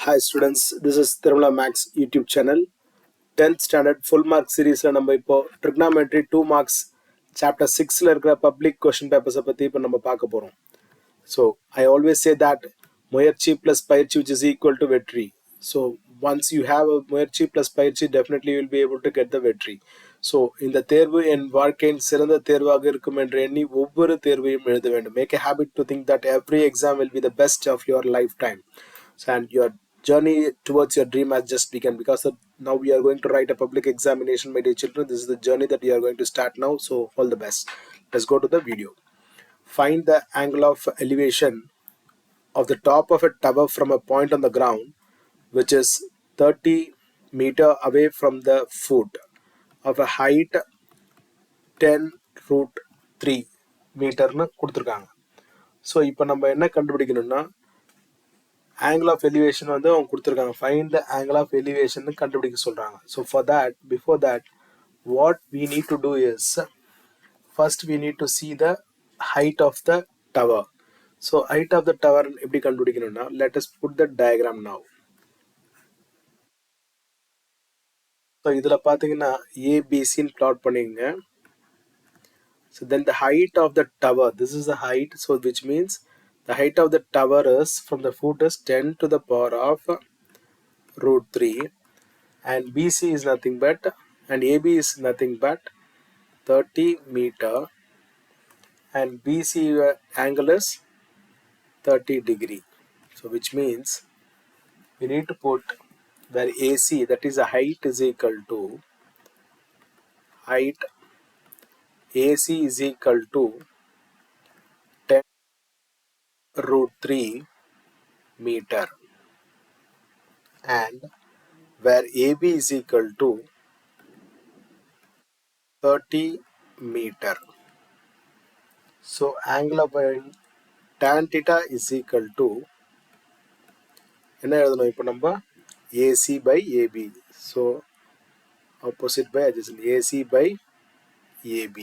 Hi students, this is Tirumala Max YouTube channel. 10th Standard Full Mark Series நம்ம இப்போ Trigonometry 2 marks chapter 6ல இருக்கிற public question papers பத்தி இப்போ நம்ம பார்க்க போறோம். So I always say that முயற்சி plus பயிற்சி which is equal to வெற்றி. So once you have a முயற்சி plus பயிற்சி definitely you will be able to get the வெற்றி. So இந்த தேர்வு என் வாழ்க்கையின் சிறந்த தேர்வாக இருக்கும் என்று எண்ணி ஒவ்வொரு தேர்வையும் எழுத வேண்டும். Make a habit to think that every exam will be the best of your lifetime. So, and your journey towards your dream has just begun because now we are going to write a public examination, my dear children. This is the journey that we are going to start now. So all the best. Let's go to the video. Find the angle of elevation of the top of a tower from a point on the ground which is 30 meter away from the foot of a height 10 root 3 மீட்டர்னு கொடுத்துருக்காங்க. So இப்போ நம்ம என்ன கண்டுபிடிக்கணும்னா angle of elevation வந்து அவங்க கொடுத்துருக்காங்க. Find the angle of elevation கண்டுபிடிக்க சொல்றாங்க. So for that, before that, what we need to do is first we need to see the height of the tower. So height of the tower எப்படி கண்டுபிடிக்கணும்னா let us put the diagram now. So இதுல பாத்தீங்கன்னா ABC ன்னு plot பண்ணிங்க. So then the height of the tower, this is the height, so which means the height of the tower is from the foot is 10 to the power of root 3, and BC is nothing but, and AB is nothing but 30 meter, and BC angle is 30 degree. So which means we need to put where AC, that is the height, is equal to height AC is equal to 10 root 3 meter, and where AB is equal to 30 meter. So angle of tan theta is equal to என்ன எழுதணும் இப்போ நம்ம AC by AB. So opposite by adjacent, AC by AB.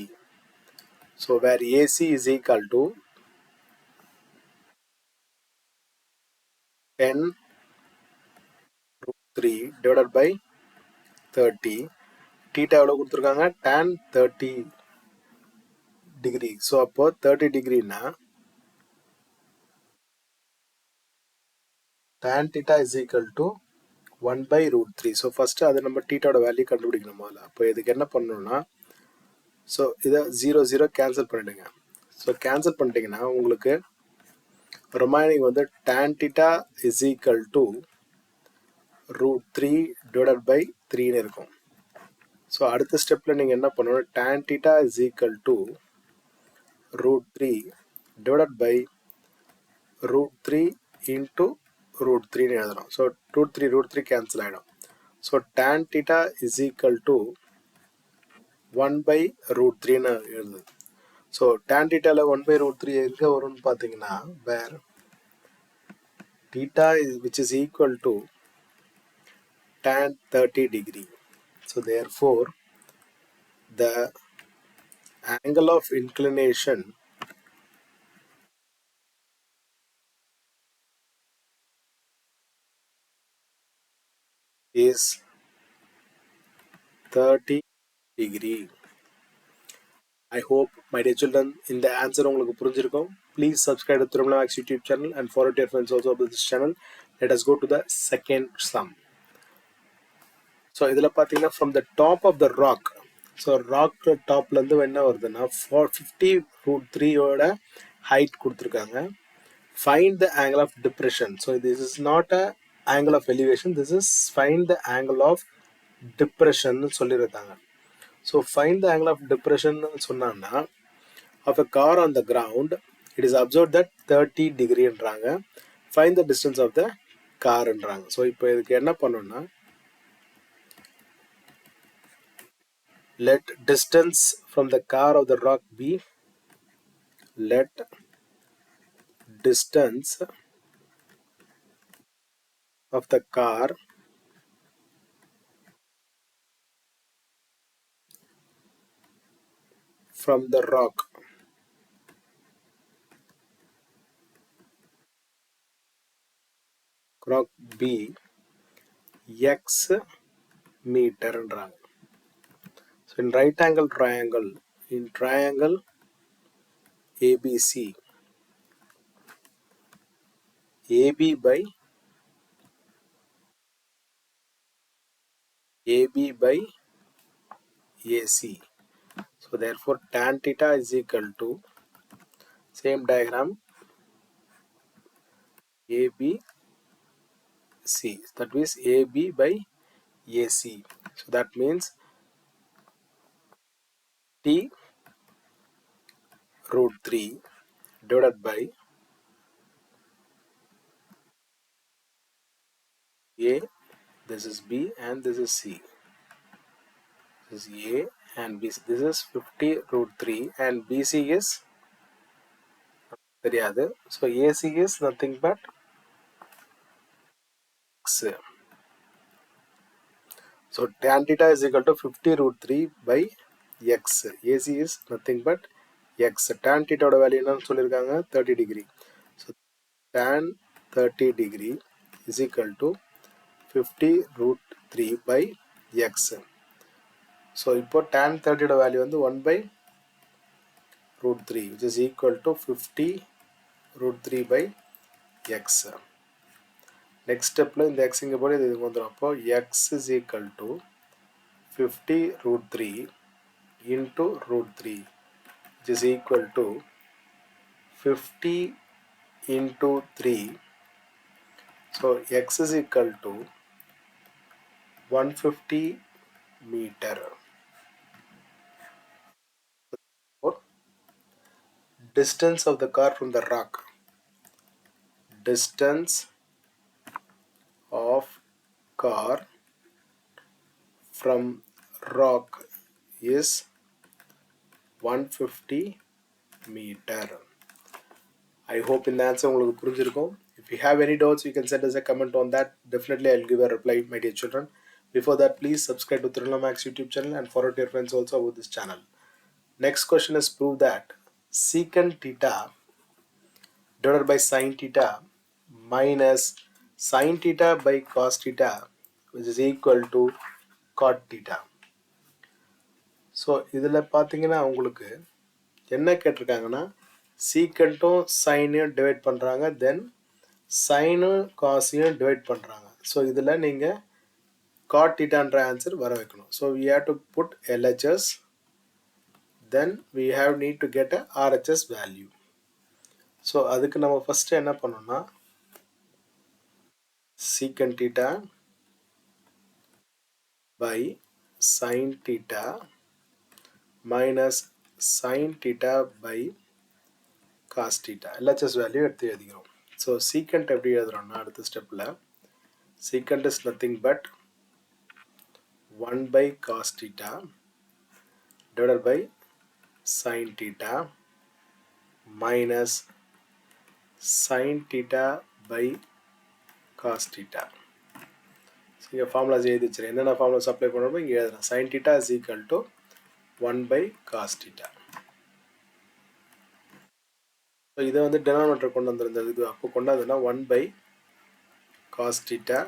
So where AC is equal to 10 root 3 divided by 30. Theta எவ்வளோ கொடுத்துருக்காங்க tan 30 degree. So அப்போ 30 degree னா tan theta is equal to 1 by root 3. So first அதை நம்ம theta value கண்டுபிடிக்கணும் முதல்ல. அப்போ இதுக்கு என்ன பண்ணணும்னா ஸோ இதை 0 0 கேன்சல் பண்ணிடுங்க. ஸோ கேன்சல் பண்ணிட்டீங்கன்னா உங்களுக்கு ரிமைனிங் வந்து tan theta is equal to root 3 divided by 3ன்னு இருக்கும். ஸோ அடுத்த ஸ்டெப்பில் நீங்கள் என்ன பண்ணணும் tan theta is equal to root 3 divided by root 3 into root 3ன்னு எழுதணும். ஸோ root 3 கேன்சல் ஆகிடும். So tan theta is equal to 1 by root 3ன்னு எழுதுது. ஸோ tan thetaவில் 1 by root 3 எங்கே வரும்னு பார்த்தீங்கன்னா where theta is, which is equal to tan 30 degree. So therefore the angle of inclination is 30 degree. I hope my dear children in the answer உங்களுக்கு புரிஞ்சிருக்கும். Please subscribe to Tirumala Max YouTube channel and forward your friends also about this channel. Let us go to the second sum. So இதில் பார்த்தீங்கன்னா from the top of the rock, so rock topலேருந்து என்ன வருதுன்னா 50 root 3 ஓட height கொடுத்துருக்காங்க. Find the angle of depression. So this is not a angle of elevation, this is find the angle of depression சொல்லியிருக்காங்க. So find the angle of depression சொன்னான்னா of a car on the ground, it is observed that 30 degree என்றாங்க. Find the distance of the car என்றாங்க. So இப்போ இதுக்கு என்ன பண்ணணும்னா let distance from the car of the rock be, let distance of the car from the rock Grok B x meterன்றாங்க. So in right angle triangle, in triangle ABC, AB by AC. So therefore tan theta is equal to, same diagram, ABC. That means AB by AC. So that means T root 3 divided by A, this is B and this is C. This is A and B. This is 50 root 3 and BC is தெரியாது. So AC is nothing but X. So tan theta is equal to 50 root 3 by X. AC is nothing but X. Tan theta oda value என்னன்னு சொல்லிருக்காங்க 30 degree. So tan 30 degree is equal to 50 root 3 by X. So இப்போ tan 30 oda value வந்து 1 by root 3 which is equal to 50 root 3 by X. Next step in the x இங்க போடு இது வந்துரும். அப்போ x is equal to 50 root 3 into root 3 which is equal to 50 into 3. So x is equal to 150 meter. Distance of the car from the rock. Distance of car from rock is 150 meter. I hope in the answer உங்களுக்கு புரிஞ்சிருக்கும். If you have any doubts, you can send us a comment on that. Definitely I'll give a reply, my dear children. Before that, please subscribe to Trigonometry Maths YouTube channel and forward to your friends also about this channel. Next question is, prove that secant theta divided by sin theta minus sin theta by cos theta which is equal to cot theta. So இதில் பார்த்தீங்கன்னா உங்களுக்கு என்ன கேட்டிருக்காங்கன்னா சீக்கண்ட்டும் சைனையும் divide பண்ணுறாங்க, தென் சைனும் காசையும் divide பண்ணுறாங்க. So இதில் நீங்கள் God தீட்டான்ற answer வர வைக்கணும். So we have to put LHS, then we have need to get a RHS value. So அதுக்கு நம்ம ஃபஸ்ட்டு என்ன பண்ணோம்னா second theta by sine theta minus sine theta by cos theta LHS value எடுத்து எழுதிக்கிறோம். So secant எப்படி எழுதுறோம்னா அடுத்த ஸ்டெப்பில் secant is nothing but 1 by cos theta divided by sin theta minus sin theta by cos theta. So here formulas எழுதி வச்சிருக்கேன். என்னென்ன formulas apply பண்ணுறோமோ இங்கே எழுதுறேன். sin theta is equal to 1 by cos theta. So இதை வந்து denominator கொண்டு வந்திருந்தது. இது அப்போ கொண்டாதுன்னா 1 by cos theta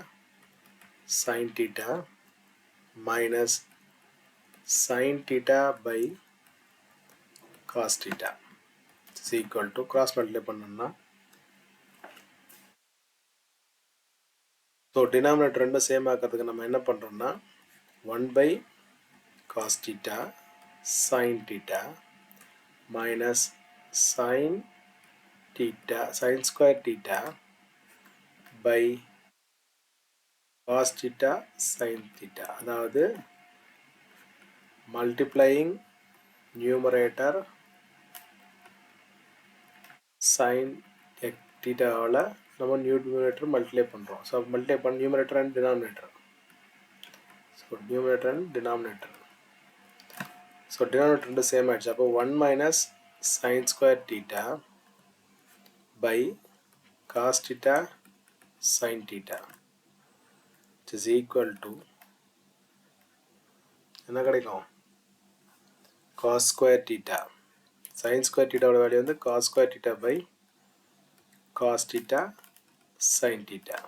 sin theta minus sin theta by cos theta is equal to cross multiply பண்ணோம்னா, ஸோ denominator ரெண்டும் சேம் ஆக்கிறதுக்கு நம்ம என்ன பண்ணுறோம்னா 1 by cos theta sin theta minus sin theta sin square theta by cos theta sin theta, அதாவது multiplying numerator sin thetaவால் நம்ம numerator multiply பண்ணுறோம். So multiply பண்ண numerator and denominator. So numerator and denominator. So denominator ரெண்டு same ஆயிடுச்சு. அப்போ 1 minus sin square theta by cos theta sin theta which is equal to என்ன கிடைக்கும் cos square theta. sin square theta ஓட value வந்து cos square theta by cos theta sin theta.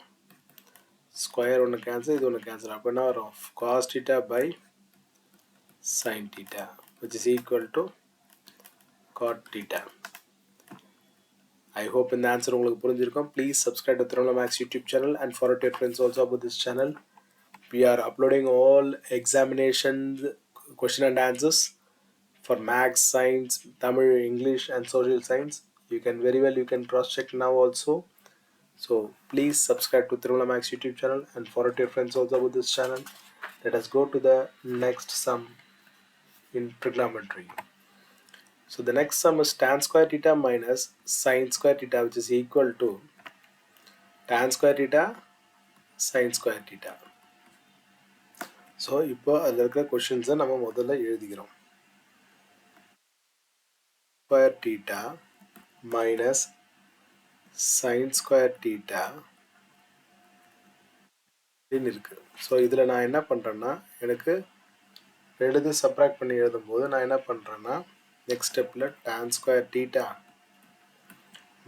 Square ஒன்று cancel, இது ஒன்று cancel. அப்போ என்ன வரும்? Cos theta by sine theta which is equal to cot theta. I hope இந்த ஆன்சர் உங்களுக்கு புரிஞ்சிருக்கும். Please subscribe to Trigonometry Maths YouTube channel and forward to your friends also about this channel. We are uploading all examinations, question and answers for Maths, Science, Tamil, English and Social Science. You can cross check now also. So please subscribe to Trigonometry Maths YouTube channel and forward to your friends also about this channel. Let us go to the next sum in trigonometry. So the next sum is tan square theta minus sin square theta which is equal to tan square theta sin square theta. So இப்போ அதில் இருக்கிற கொஷின்ஸை நம்ம முதல்ல எழுதிக்கிறோம். Square theta minus sin square theta அப்படின்னு இருக்கு. So இதில் நான் என்ன பண்ணுறேன்னா, எனக்கு ரெண்டு சப்ராக்ட் பண்ணி எழுதும்போது நான் என்ன பண்ணுறேன்னா, நெக்ஸ்ட் ஸ்டெப்பில் tan square theta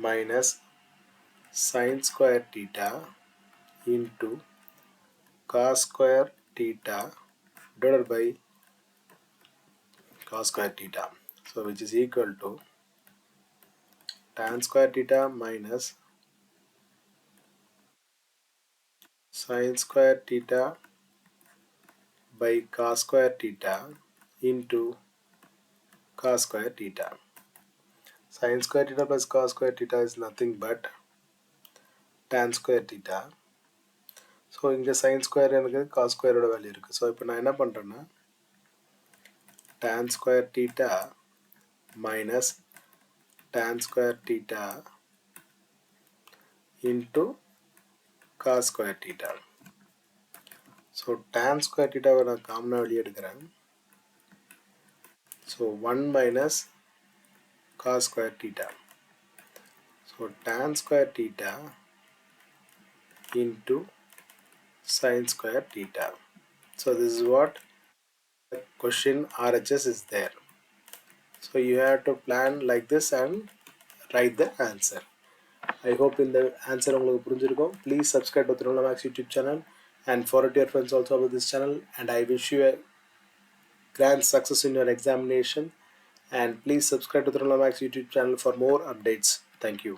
minus sin square theta into cos square theta divided by cos square theta. So which is equal to tan square theta minus sin square theta by cos square theta into cos square theta. Sin square theta plus cos square theta is nothing but tan square theta. So இங்கே sin square எனக்கு cos square ஓட value இருக்குது. So இப்போ நான் என்ன பண்ணுறேன்னா, tan square theta minus tan square theta into cos square theta. So tan square theta நான் காமனாக வெளியே எடுக்கிறேன். So 1 minus cos square theta. So tan square theta into sin square theta. So this is what the question RHS is there. So you have to plan like this and write the answer. I hope in the answer உங்களுக்கு புரிஞ்சிருக்கும். Please subscribe to Trigonometry Maths YouTube channel and forward to your friends also about this channel, and I wish you a grand success in your examination, and please subscribe to Trigonometry Maths YouTube channel for more updates. Thank you.